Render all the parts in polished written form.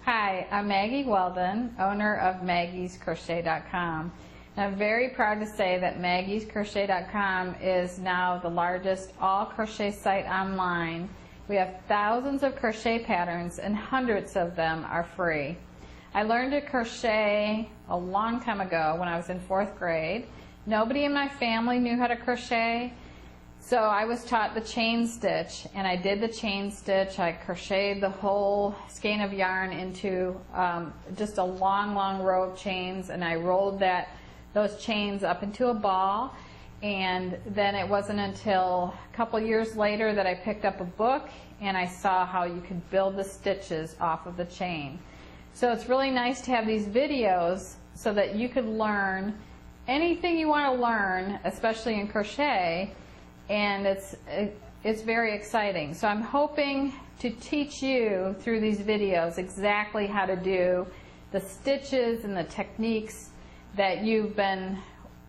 Hi, I'm Maggie Weldon, owner of Maggiescrochet.com. I'm very proud to say that Maggiescrochet.com is now the largest all-crochet site online. We have thousands of crochet patterns and hundreds of them are free. I learned to crochet a long time ago when I was in 4th grade. Nobody in my family knew how to crochet, so I was taught the chain stitch, and I did the chain stitch. I crocheted the whole skein of yarn into just a long row of chains, and I rolled those chains up into a ball. And then it wasn't until a couple years later that I picked up a book and I saw how you could build the stitches off of the chain. So it's really nice to have these videos so that you could learn anything you want to learn, especially in crochet, and it's very exciting. So I'm hoping to teach you through these videos exactly how to do the stitches and the techniques that you've been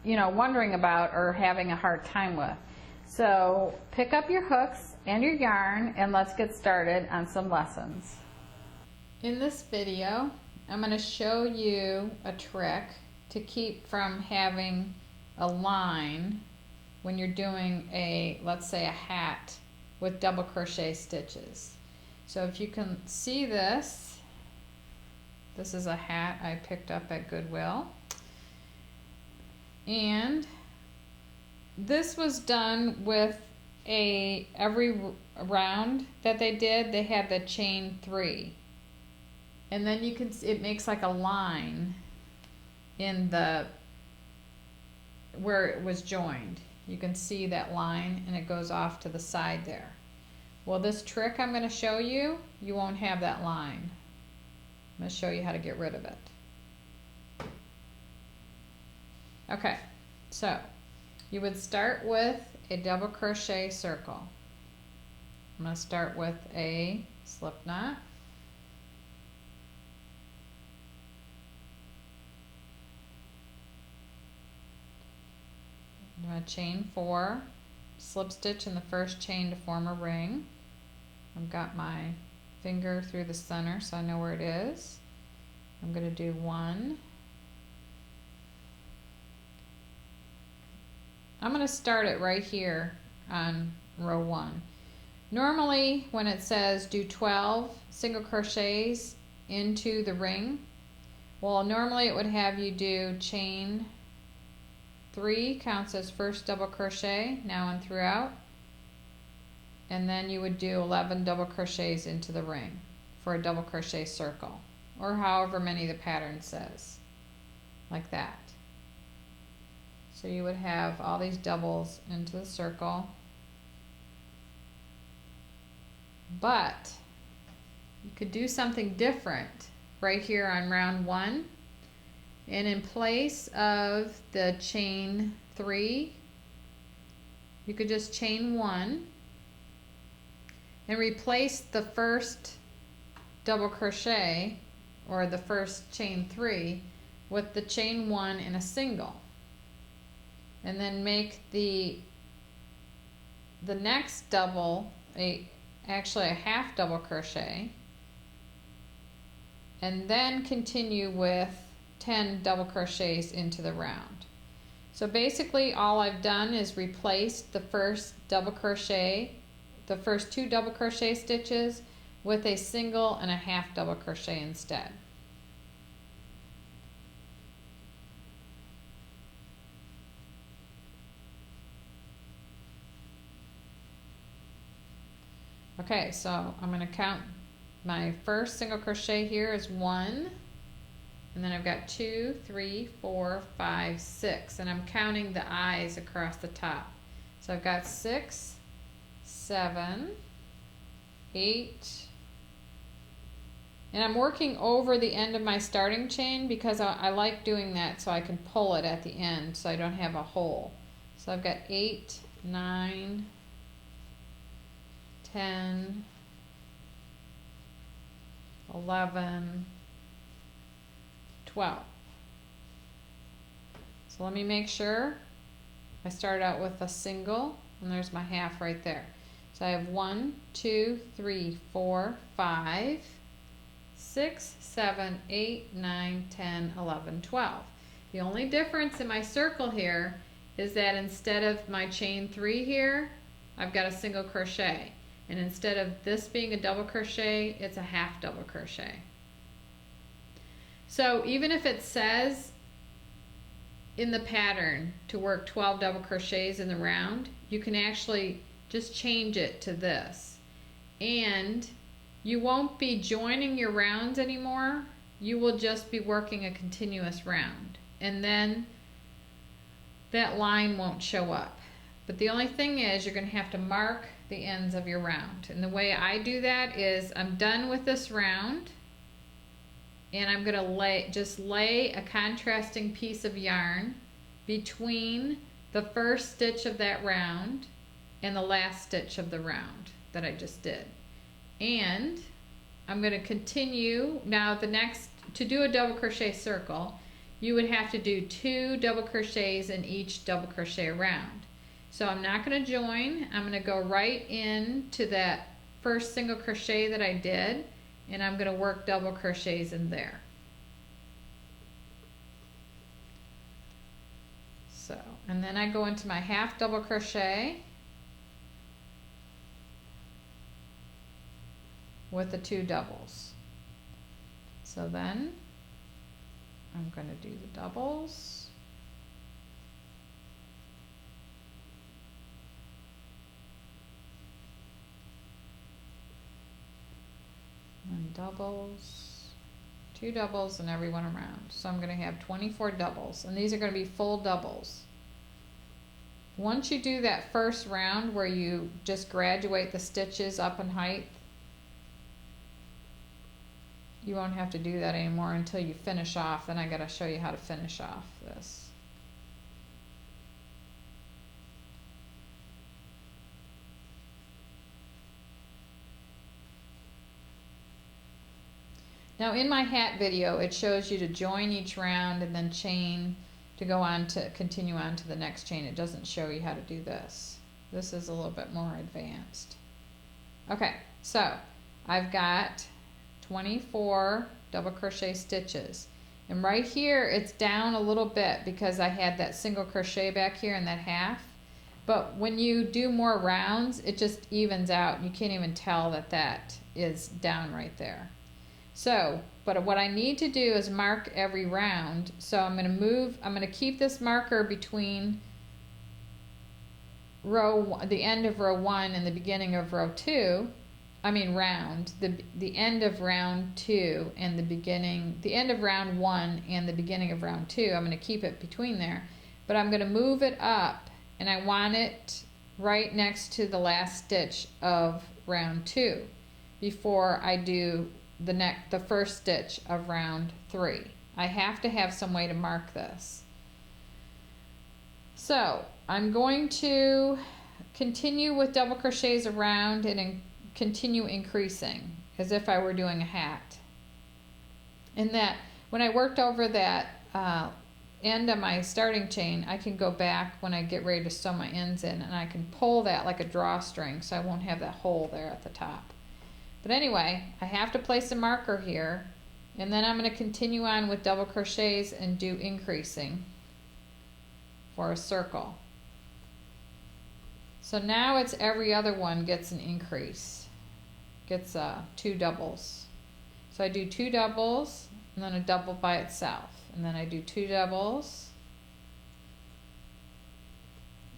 wondering about or having a hard time with. So pick up your hooks and your yarn and let's get started on some lessons. In this video I'm going to show you a trick to keep from having a line when you're doing let's say a hat with double crochet stitches. So if you can see this is a hat I picked up at Goodwill, and this was done with every round that they did, they had the chain 3, and then you can see it makes like a line in the where it was joined. You can see that line and it goes off to the side there. Well, this trick I'm going to show you, you won't have that line. I'm going to show you how to get rid of it. Okay, so you would start with a double crochet circle. I'm going to start with a slip knot. I'm going to chain 4, slip stitch in the first chain to form a ring. I've got my finger through the center so I know where it is. I'm going to do 1. I'm going to start it right here on row 1. Normally when it says do 12 single crochets into the ring, well, normally it would have you do chain 3 counts as first double crochet now and throughout, and then you would do 11 double crochets into the ring for a double crochet circle, or however many the pattern says, like that. So you would have all these doubles into the circle, but you could do something different right here on round 1. And in place of the chain 3, you could just chain 1 and replace the first double crochet or the first chain 3 with the chain 1 in a single, and then make the next double actually a half double crochet, and then continue with 10 double crochets into the round. So basically all I've done is replaced the first double crochet, the first 2 double crochet stitches with a single and a half double crochet instead. Okay, so I'm going to count my first single crochet here is 1. And then I've got 2, 3, 4, 5, 6, and I'm counting the eyes across the top. So I've got 6, 7, 8, and I'm working over the end of my starting chain because I like doing that so I can pull it at the end so I don't have a hole. So I've got 8, 9, 10, 11, 12. So let me make sure I start out with a single, and there's my half right there. So I have 1, 2, 3, 4, 5, 6, 7, 8, 9, 10, 11, 12. The only difference in my circle here is that instead of my chain 3 here, I've got a single crochet. And instead of this being a double crochet, it's a half double crochet. So even if it says in the pattern to work 12 double crochets in the round, you can actually just change it to this. And you won't be joining your rounds anymore. You will just be working a continuous round. And then that line won't show up. But the only thing is you're going to have to mark the ends of your round. And the way I do that is I'm done with this round and I'm going to just lay a contrasting piece of yarn between the first stitch of that round and the last stitch of the round that I just did. And I'm going to continue. Now to do a double crochet circle, you would have to do 2 double crochets in each double crochet round. So I'm not going to join. I'm going to go right into that first single crochet that I did, and I'm going to work double crochets in there. So, and then I go into my half double crochet with the 2 doubles. So then I'm going to do the doubles. And doubles, 2 doubles and every one around. So I'm going to have 24 doubles, and these are going to be full doubles. Once you do that first round where you just graduate the stitches up in height, you won't have to do that anymore until you finish off. Then I got to show you how to finish off this. Now in my hat video, it shows you to join each round and then chain to go on to continue on to the next chain. It doesn't show you how to do this. This is a little bit more advanced. Okay, so I've got 24 double crochet stitches. And right here, it's down a little bit because I had that single crochet back here in that half. But when you do more rounds, it just evens out. You can't even tell that that is down right there. So, but what I need to do is mark every round. So I'm going to keep this marker between the end of row 1 and the beginning of row 2. I mean round, the end of round 2 and the end of round 1 and the beginning of round 2. I'm going to keep it between there, but I'm going to move it up, and I want it right next to the last stitch of round 2 before I do the first stitch of round 3. I have to have some way to mark this. So I'm going to continue with double crochets around and continue increasing as if I were doing a hat. And that when I worked over that end of my starting chain, I can go back when I get ready to sew my ends in, and I can pull that like a drawstring so I won't have that hole there at the top. But anyway, I have to place a marker here, and then I'm going to continue on with double crochets and do increasing for a circle. So now it's every other one gets an increase, gets 2 doubles. So I do 2 doubles and then a double by itself, and then I do 2 doubles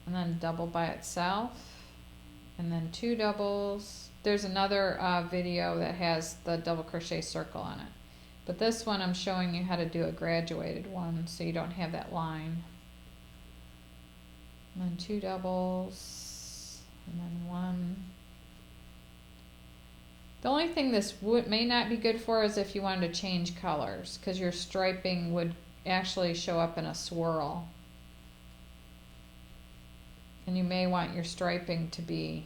and then a double by itself, and then 2 doubles. There's another video that has the double crochet circle on it, but this one I'm showing you how to do a graduated one so you don't have that line. And then 2 doubles and then 1. The only thing this may not be good for is if you wanted to change colors, because your striping would actually show up in a swirl, and you may want your striping to be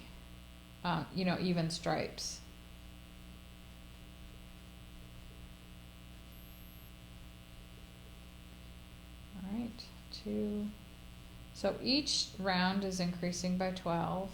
even stripes. All right, 2. So each round is increasing by 12.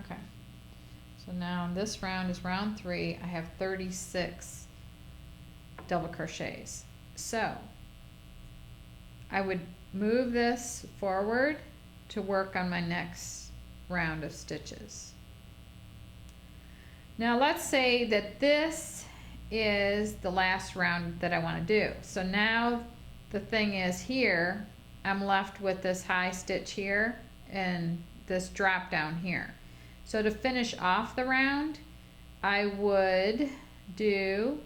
Okay. So now this round is round 3. I have 36 double crochets. So I would move this forward to work on my next round of stitches. Now let's say that this is the last round that I want to do. So now the thing is, here I'm left with this high stitch here and this drop down here. So to finish off the round, I would do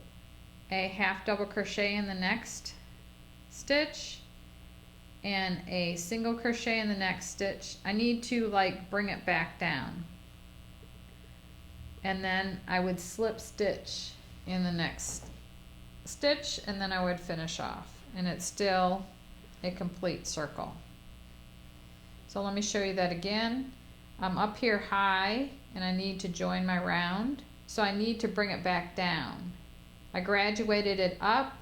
a half double crochet in the next stitch and a single crochet in the next stitch. I need to like bring it back down, and then I would slip stitch in the next stitch, and then I would finish off, and it's still a complete circle. So let me show you that again. I'm up here high and I need to join my round, so I need to bring it back down. I graduated it up,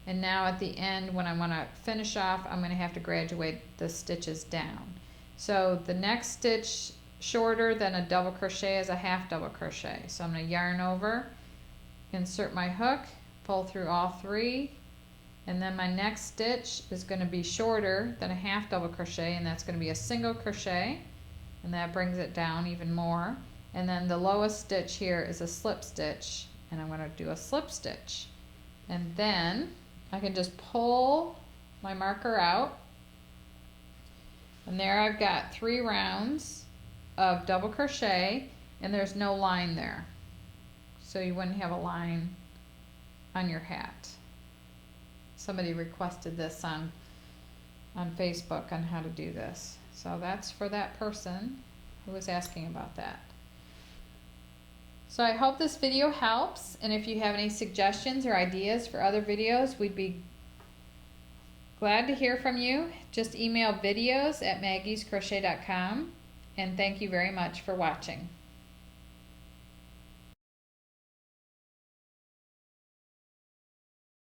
and now at the end when I want to finish off, I'm going to have to graduate the stitches down. So the next stitch shorter than a double crochet is a half double crochet. So I'm going to yarn over, insert my hook, pull through all 3, and then my next stitch is going to be shorter than a half double crochet, and that's going to be a single crochet, and that brings it down even more. And then the lowest stitch here is a slip stitch, and I'm going to do a slip stitch, and then I can just pull my marker out, and there I've got 3 rounds of double crochet, and there's no line there, so you wouldn't have a line on your hat. Somebody requested this on Facebook on how to do this, so that's for that person who was asking about that. So I hope this video helps, and if you have any suggestions or ideas for other videos, we'd be glad to hear from you. Just email videos@maggiescrochet.com, and thank you very much for watching.